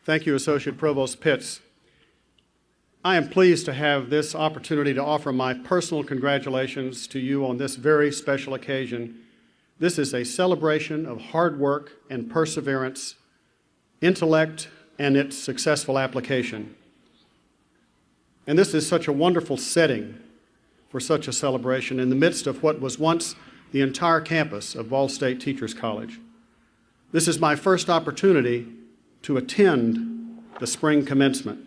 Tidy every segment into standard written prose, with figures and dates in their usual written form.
Thank you, Associate Provost Pitts. I am pleased to have this opportunity to offer my personal congratulations to you on this very special occasion. This is a celebration of hard work and perseverance, intellect, and its successful application. And this is such a wonderful setting for such a celebration in the midst of what was once the entire campus of Ball State Teachers College. This is my first opportunity to attend the spring commencement.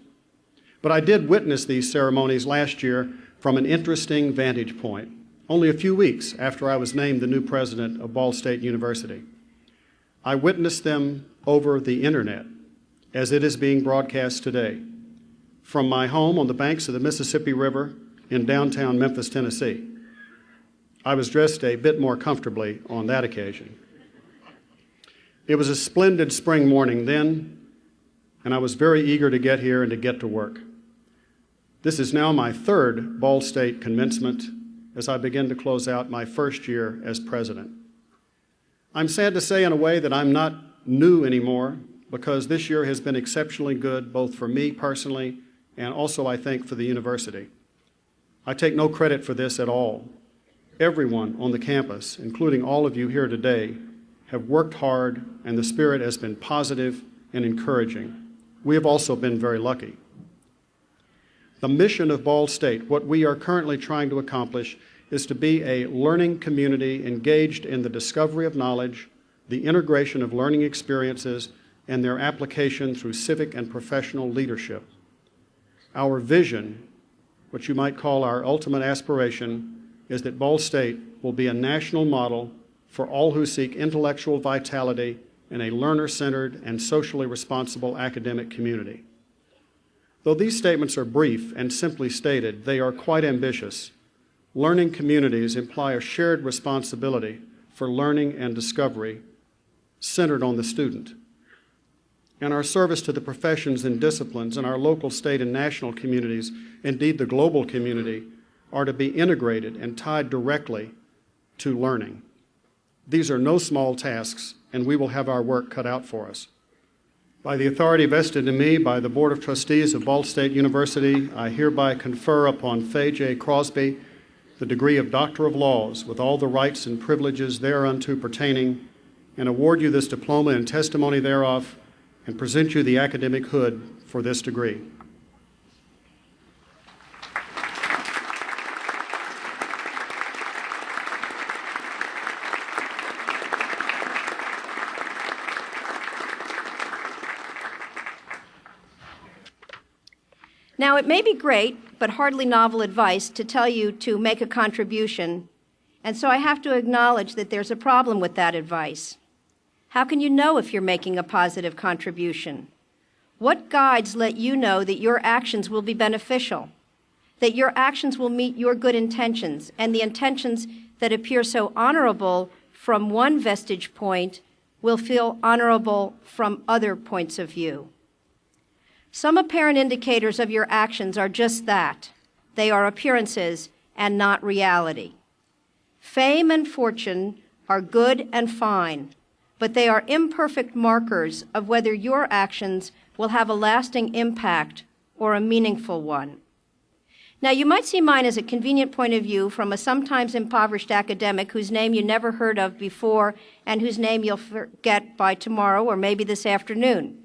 But I did witness these ceremonies last year from an interesting vantage point, only a few weeks after I was named the new president of Ball State University. I witnessed them over the internet, as it is being broadcast today, from my home on the banks of the Mississippi River in downtown Memphis, Tennessee. I was dressed a bit more comfortably on that occasion. It was a splendid spring morning then, and I was very eager to get here and to get to work. This is now my third Ball State commencement as I begin to close out my first year as president. I'm sad to say in a way that I'm not new anymore, because this year has been exceptionally good, both for me personally and also, I think, for the university. I take no credit for this at all. Everyone on the campus, including all of you here today, have worked hard, and the spirit has been positive and encouraging. We have also been very lucky. The mission of Ball State, what we are currently trying to accomplish, is to be a learning community engaged in the discovery of knowledge, the integration of learning experiences, and their application through civic and professional leadership. Our vision, what you might call our ultimate aspiration, is that Ball State will be a national model for all who seek intellectual vitality in a learner-centered and socially responsible academic community. Though these statements are brief and simply stated, they are quite ambitious. Learning communities imply a shared responsibility for learning and discovery centered on the student. And our service to the professions and disciplines in our local, state, and national communities, indeed the global community, are to be integrated and tied directly to learning. These are no small tasks, and we will have our work cut out for us. By the authority vested in me by the Board of Trustees of Ball State University, I hereby confer upon Faye J. Crosby the degree of Doctor of Laws with all the rights and privileges thereunto pertaining, and award you this diploma and testimony thereof, and present you the academic hood for this degree. Now, it may be great, but hardly novel advice to tell you to make a contribution, and so I have to acknowledge that there's a problem with that advice. How can you know if you're making a positive contribution? What guides let you know that your actions will be beneficial, that your actions will meet your good intentions, and the intentions that appear so honorable from one vestige point will feel honorable from other points of view? Some apparent indicators of your actions are just that. They are appearances and not reality. Fame and fortune are good and fine, but they are imperfect markers of whether your actions will have a lasting impact or a meaningful one. Now, you might see mine as a convenient point of view from a sometimes impoverished academic whose name you never heard of before and whose name you'll forget by tomorrow or maybe this afternoon.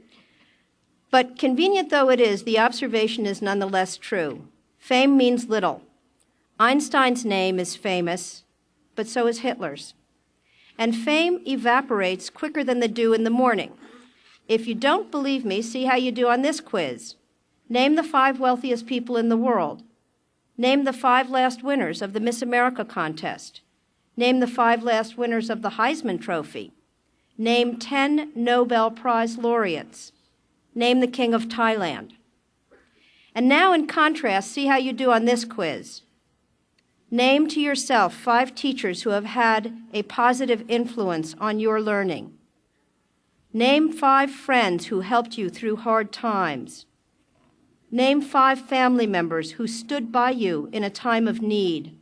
But convenient though it is, the observation is nonetheless true. Fame means little. Einstein's name is famous, but so is Hitler's. And fame evaporates quicker than the dew in the morning. If you don't believe me, see how you do on this quiz. Name the 5 wealthiest people in the world. Name the 5 last winners of the Miss America contest. Name the 5 last winners of the Heisman Trophy. Name 10 Nobel Prize laureates. Name the King of Thailand. And now, in contrast, see how you do on this quiz. Name to yourself 5 teachers who have had a positive influence on your learning. Name 5 friends who helped you through hard times. Name 5 family members who stood by you in a time of need.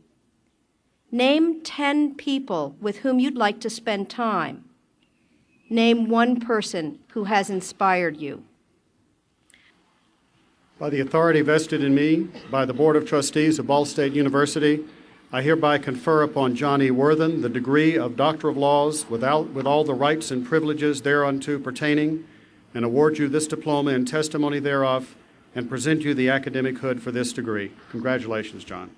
Name 10 people with whom you'd like to spend time. Name 1 person who has inspired you. By the authority vested in me by the Board of Trustees of Ball State University, I hereby confer upon John E. Worthen the degree of Doctor of Laws with all the rights and privileges thereunto pertaining, and award you this diploma in testimony thereof, and present you the academic hood for this degree. Congratulations, John.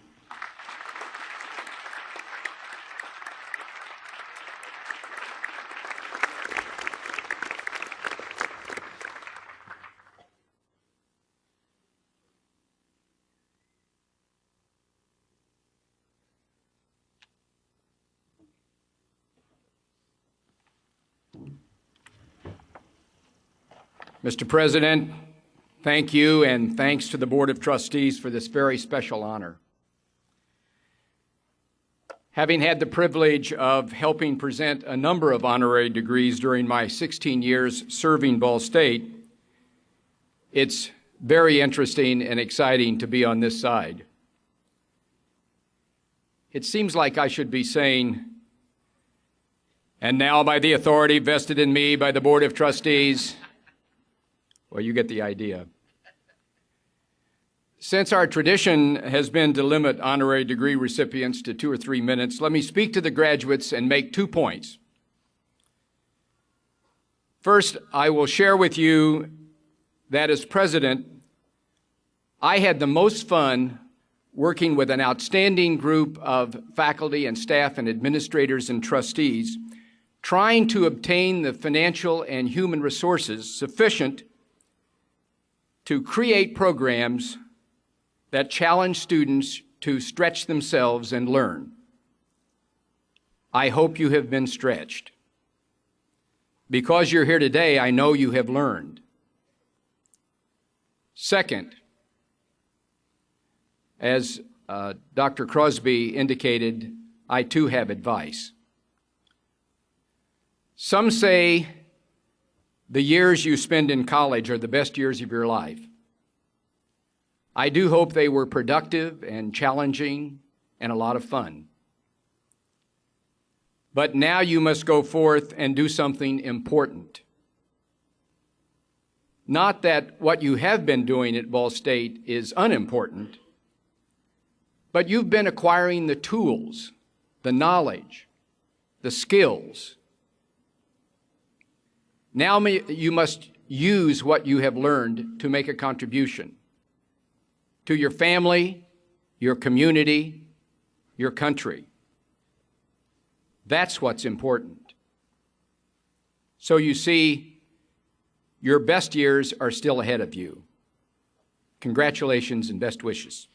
Mr. President, thank you, and thanks to the Board of Trustees for this very special honor. Having had the privilege of helping present a number of honorary degrees during my 16 years serving Ball State, it's very interesting and exciting to be on this side. It seems like I should be saying, and now by the authority vested in me by the Board of Trustees, well, you get the idea. Since our tradition has been to limit honorary degree recipients to 2 or 3 minutes, let me speak to the graduates and make 2 points. First, I will share with you that as president, I had the most fun working with an outstanding group of faculty and staff and administrators and trustees, trying to obtain the financial and human resources sufficient to create programs that challenge students to stretch themselves and learn. I hope you have been stretched. Because you're here today, I know you have learned. Second, as Dr. Crosby indicated, I too have advice. Some say the years you spend in college are the best years of your life. I do hope they were productive and challenging and a lot of fun. But now you must go forth and do something important. Not that what you have been doing at Ball State is unimportant, but you've been acquiring the tools, the knowledge, the skills. Now you must use what you have learned to make a contribution to your family, your community, your country. That's what's important. So you see, your best years are still ahead of you. Congratulations and best wishes.